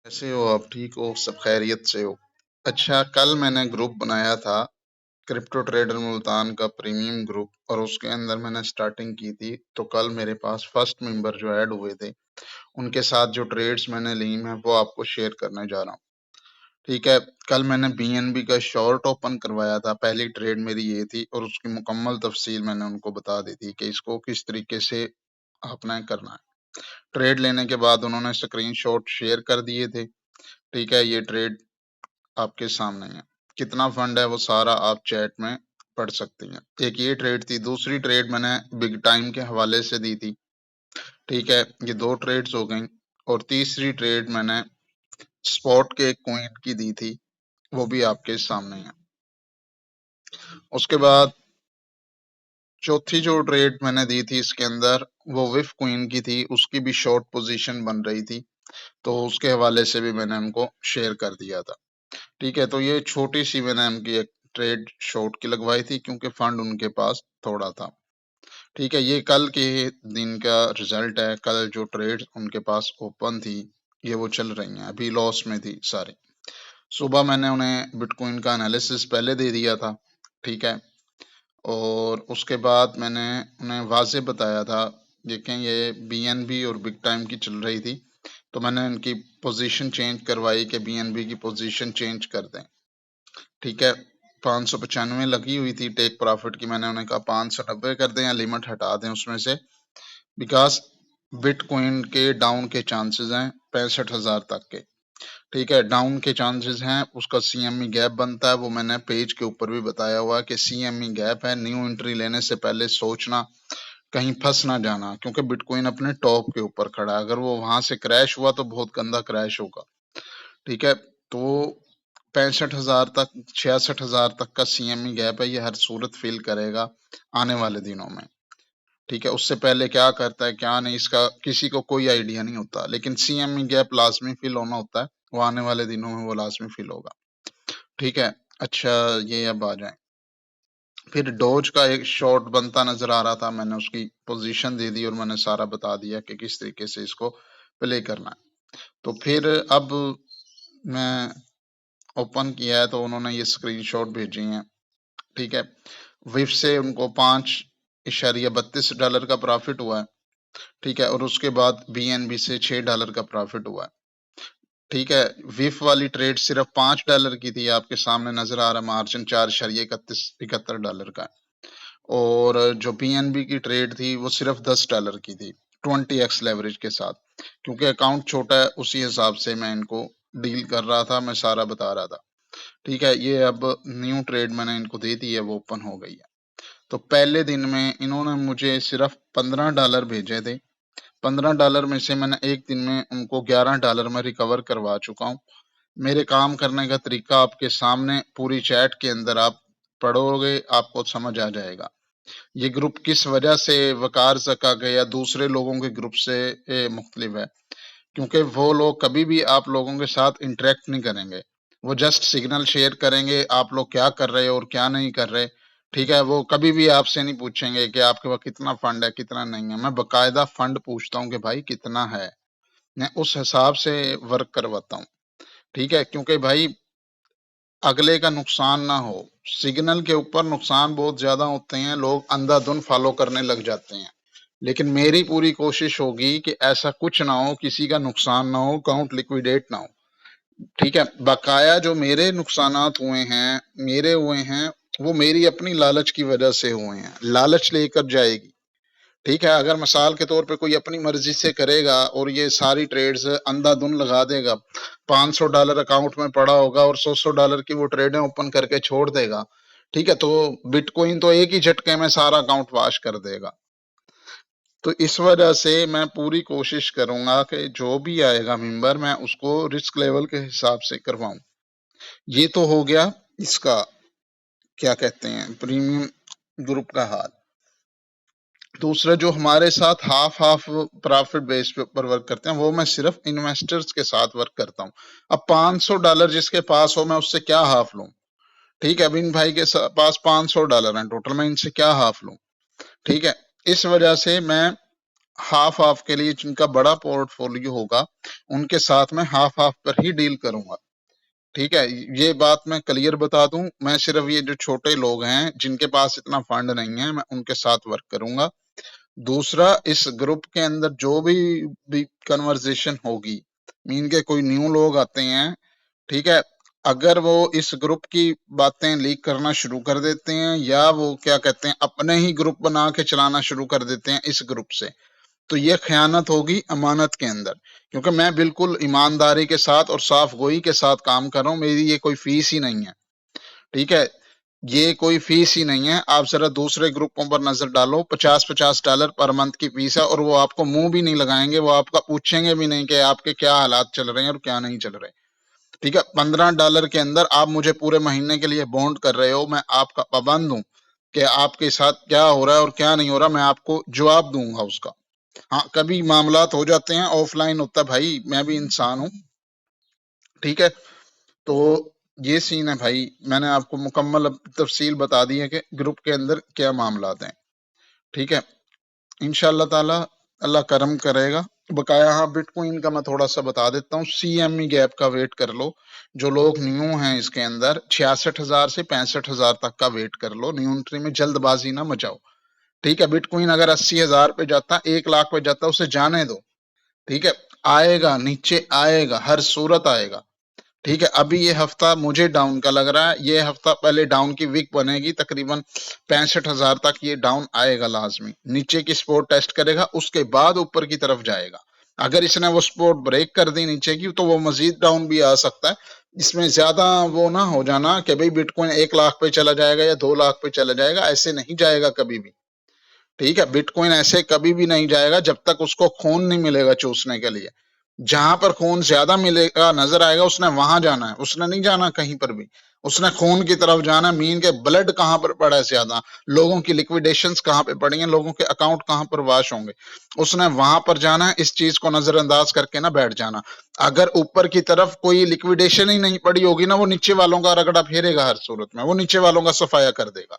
कैसे हो आप? ठीक हो? सब खैरियत से हो? अच्छा, कल मैंने ग्रुप बनाया था क्रिप्टो ट्रेडर मुल्तान का प्रीमियम ग्रुप, और उसके अंदर मैंने स्टार्टिंग की थी। तो कल मेरे पास फर्स्ट मेंबर जो ऐड हुए थे, उनके साथ जो ट्रेड्स मैंने ली मैं वो आपको शेयर करने जा रहा हूँ। ठीक है। कल मैंने बीएनबी का शॉर्ट ओपन करवाया था। पहली ट्रेड मेरी ये थी और उसकी मुकम्मल तफसील मैंने उनको बता दी थी कि इसको किस तरीके से आपने करना है। ट्रेड लेने के बाद उन्होंने स्क्रीनशॉट शेयर कर दिए थे। ठीक है, ये ट्रेड आपके सामने है। कितना फंड है वो सारा आप चैट में पढ़ सकती हैं। एक ये ट्रेड थी, दूसरी ट्रेड मैंने बिग टाइम के हवाले से दी थी। ठीक है, ये दो ट्रेड्स हो गई। और तीसरी ट्रेड मैंने स्पॉट के कॉइन की दी थी, वो भी आपके सामने है। उसके बाद चौथी जो ट्रेड मैंने दी थी इसके अंदर, वो विफ क्वीन की थी, उसकी भी शॉर्ट पोजीशन बन रही थी, तो उसके हवाले से भी मैंने उनको शेयर कर दिया था। ठीक है, तो ये छोटी सी मैंने उनकी एक ट्रेड शॉर्ट की लगवाई थी क्योंकि फंड उनके पास थोड़ा था। ठीक है, ये कल के दिन का रिजल्ट है। कल जो ट्रेड उनके पास ओपन थी, ये वो चल रही हैं, अभी लॉस में थी सारी। सुबह मैंने उन्हें बिटकॉइन का एनालिसिस पहले दे दिया था। ठीक है, और उसके बाद मैंने उन्हें वाज़ेह बताया था, देखें ये बीएनबी और बिग टाइम की चल रही थी, तो मैंने उनकी पोजीशन चेंज करवाई कि बीएनबी की पोजीशन चेंज कर दें। ठीक है, 595 लगी हुई थी टेक प्रॉफिट की, मैंने उन्हें कहा 590 कर दें या लिमिट हटा दें उसमें से, बिकॉज बिटकॉइन के डाउन के चांसेस हैं 65,000 तक के। ठीक है, डाउन के चांसेस हैं, उसका सीएमई गैप बनता है, वो मैंने पेज के ऊपर भी बताया हुआ है कि सीएमई गैप है। न्यू एंट्री लेने से पहले सोचना, कहीं फंस ना जाना, क्योंकि बिटकॉइन अपने टॉप के ऊपर खड़ा है। अगर वो वहां से क्रैश हुआ तो बहुत गंदा क्रैश होगा। ठीक है, तो 65,000 तक, 66,000 तक का सीएमई गैप है, ये हर सूरत फिल करेगा आने वाले दिनों में। ठीक है, उससे पहले क्या करता है क्या नहीं, इसका किसी को कोई आइडिया नहीं होता, लेकिन सीएमई गैप लाजमी फिल होना होता है, वो आने वाले दिनों में वो लाजमी फिल होगा। ठीक है। अच्छा, ये अब आ जाए, फिर डोज का एक शॉर्ट बनता नजर आ रहा था, मैंने उसकी पोजीशन दे दी और मैंने सारा बता दिया कि किस तरीके से इसको प्ले करना है। तो फिर अब मैं ओपन किया है तो उन्होंने ये स्क्रीनशॉट भेजी हैं। ठीक है, विफ से उनको $5.32 का प्रॉफिट हुआ है। ठीक है, और उसके बाद बीएनबी से $6 का प्रॉफिट हुआ है। ठीक है, विफ वाली ट्रेड सिर्फ $5 की थी, आपके सामने नजर आ रहा है, मार्जिन $4.71 का है। और जो बीएनबी की ट्रेड थी वो सिर्फ $10 की थी, 20x लेवरेज के साथ, क्योंकि अकाउंट छोटा है उसी हिसाब से मैं इनको डील कर रहा था, मैं सारा बता रहा था। ठीक है, ये अब न्यू ट्रेड मैंने इनको दे दी है, वो ओपन हो गई है। तो पहले दिन में इन्होंने मुझे सिर्फ $15 भेजे थे। $15 में से मैंने एक दिन में उनको $11 में रिकवर करवा चुका हूँ। मेरे काम करने का तरीका आपके सामने पूरी चैट के अंदर आप पढ़ोगे, आपको समझ आ जाएगा। ये ग्रुप किस वजह से वकार जका के या दूसरे लोगों के ग्रुप से मुख्तलिफ है, क्योंकि वो लोग कभी भी आप लोगों के साथ इंटरेक्ट नहीं करेंगे। वो जस्ट सिग्नल शेयर करेंगे, आप लोग क्या कर रहे हो और क्या नहीं कर रहे। ठीक है, वो कभी भी आपसे नहीं पूछेंगे कि आपके पास कितना फंड है कितना नहीं है। मैं बकायदा फंड पूछता हूँ कि भाई कितना है, मैं उस हिसाब से वर्क करवाता हूँ। ठीक है, क्योंकि भाई अगले का नुकसान ना हो। सिग्नल के ऊपर नुकसान बहुत ज्यादा होते हैं, लोग अंधाधुन फॉलो करने लग जाते हैं, लेकिन मेरी पूरी कोशिश होगी कि ऐसा कुछ ना हो, किसी का नुकसान ना हो, अकाउंट लिक्विडेट ना हो। ठीक है, बकाया जो मेरे नुकसानात हुए हैं, मेरे हुए हैं, वो मेरी अपनी लालच की वजह से हुए हैं। लालच लेकर जाएगी। ठीक है, अगर मिसाल के तौर पे कोई अपनी मर्जी से करेगा और ये सारी ट्रेड्स अंधाधुन लगा देगा, $500 अकाउंट में पड़ा होगा और $100 की वो ट्रेडें ओपन करके छोड़ देगा। ठीक है, तो बिटकॉइन तो एक ही झटके में सारा अकाउंट वाश कर देगा। तो इस वजह से मैं पूरी कोशिश करूंगा कि जो भी आएगा मेंबर, मैं उसको रिस्क लेवल के हिसाब से करवाऊं। ये तो हो गया इसका, क्या कहते हैं, प्रीमियम ग्रुप का हाल। दूसरा जो हमारे साथ हाफ हाफ प्रॉफिट बेस पे ऊपर वर्क करते हैं, वो मैं सिर्फ इन्वेस्टर्स के साथ वर्क करता हूँ। अब $500 जिसके पास हो, मैं उससे क्या हाफ लूं? ठीक है, अबिन भाई के पास $500 हैं टोटल, मैं इनसे क्या हाफ लूं? ठीक है, इस वजह से मैं हाफ हाफ के लिए जिनका बड़ा पोर्टफोलियो होगा उनके साथ में हाफ हाफ पर ही डील करूंगा। ठीक है, ये बात मैं क्लियर बता दूं, मैं सिर्फ ये जो छोटे लोग हैं जिनके पास इतना फंड नहीं है, मैं उनके साथ वर्क करूंगा। दूसरा, इस ग्रुप के अंदर जो भी कन्वर्सेशन होगी, मीन के कोई न्यू लोग आते हैं, ठीक है, अगर वो इस ग्रुप की बातें लीक करना शुरू कर देते हैं या वो क्या कहते हैं अपने ही ग्रुप बना के चलाना शुरू कर देते हैं इस ग्रुप से, तो ये खयानत होगी अमानत के अंदर। क्योंकि मैं बिल्कुल ईमानदारी के साथ और साफ गोई के साथ काम कर रहा हूँ, मेरी ये कोई फीस ही नहीं है। ठीक है, ये कोई फीस ही नहीं है। आप जरा दूसरे ग्रुपों पर नजर डालो, $50-50 पर मंथ की फीस है और वो आपको मुंह भी नहीं लगाएंगे, वो आपका पूछेंगे भी नहीं कि आपके क्या हालात चल रहे हैं और क्या नहीं चल रहे। ठीक है, $15 के अंदर आप मुझे पूरे महीने के लिए बॉन्ड कर रहे हो, मैं आपका पाबंद हूं कि आपके साथ क्या हो रहा है और क्या नहीं हो रहा, मैं आपको जवाब दूंगा उसका। हाँ, कभी मामलात हो जाते हैं, ऑफलाइन होता है भाई, मैं भी इंसान हूँ। ठीक है, तो ये सीन है भाई, मैंने आपको मुकम्मल अब तफसील बता दी है कि ग्रुप के अंदर क्या मामलात हैं। ठीक है, इंशाल्लाह ताला अल्लाह करम करेगा। बकाया हाँ, बिटकॉइन का मैं थोड़ा सा बता देता हूँ, CME गैप का वेट कर लो। जो लोग न्यू हैं इसके अंदर 66,000 से 65,000 तक का वेट कर लो, न्यू एंट्री में जल्दबाजी ना मचाओ। ठीक है, बिटकॉइन अगर 80,000 पे जाता, 1 लाख पे जाता, उसे जाने दो। ठीक है, आएगा, नीचे आएगा, हर सूरत आएगा। ठीक है, अभी ये हफ्ता मुझे डाउन का लग रहा है, ये हफ्ता पहले डाउन की वीक बनेगी, तकरीबन 65,000 तक ये डाउन आएगा लाजमी, नीचे की सपोर्ट टेस्ट करेगा, उसके बाद ऊपर की तरफ जाएगा। अगर इसने वो सपोर्ट ब्रेक कर दी नीचे की, तो वो मजीद डाउन भी आ सकता है। इसमें ज्यादा वो ना हो जाना कि भाई बिटकॉइन 1 लाख पे चला जाएगा या 2 लाख पे चला जाएगा, ऐसे नहीं जाएगा कभी भी। ठीक है, बिटकॉइन ऐसे कभी भी नहीं जाएगा जब तक उसको खून नहीं मिलेगा चूसने के लिए। जहां पर खून ज्यादा मिलेगा, नजर आएगा, उसने वहां जाना है, उसने नहीं जाना कहीं पर भी, उसने खून की तरफ जाना है। मीन के ब्लड कहां पर पड़ा है ज्यादा, लोगों की लिक्विडेशंस कहां पे पड़ी हैं, लोगों के अकाउंट कहां पर वाश होंगे, उसने वहां पर जाना है। इस चीज को नजरअंदाज करके ना बैठ जाना। अगर ऊपर की तरफ कोई लिक्विडेशन ही नहीं पड़ी होगी ना, वो नीचे वालों का रगड़ा फेरेगा, हर सूरत में वो नीचे वालों का सफाया कर देगा।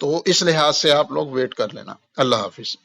तो इस लिहाज से आप लोग वेट कर लेना। अल्लाह हाफिज।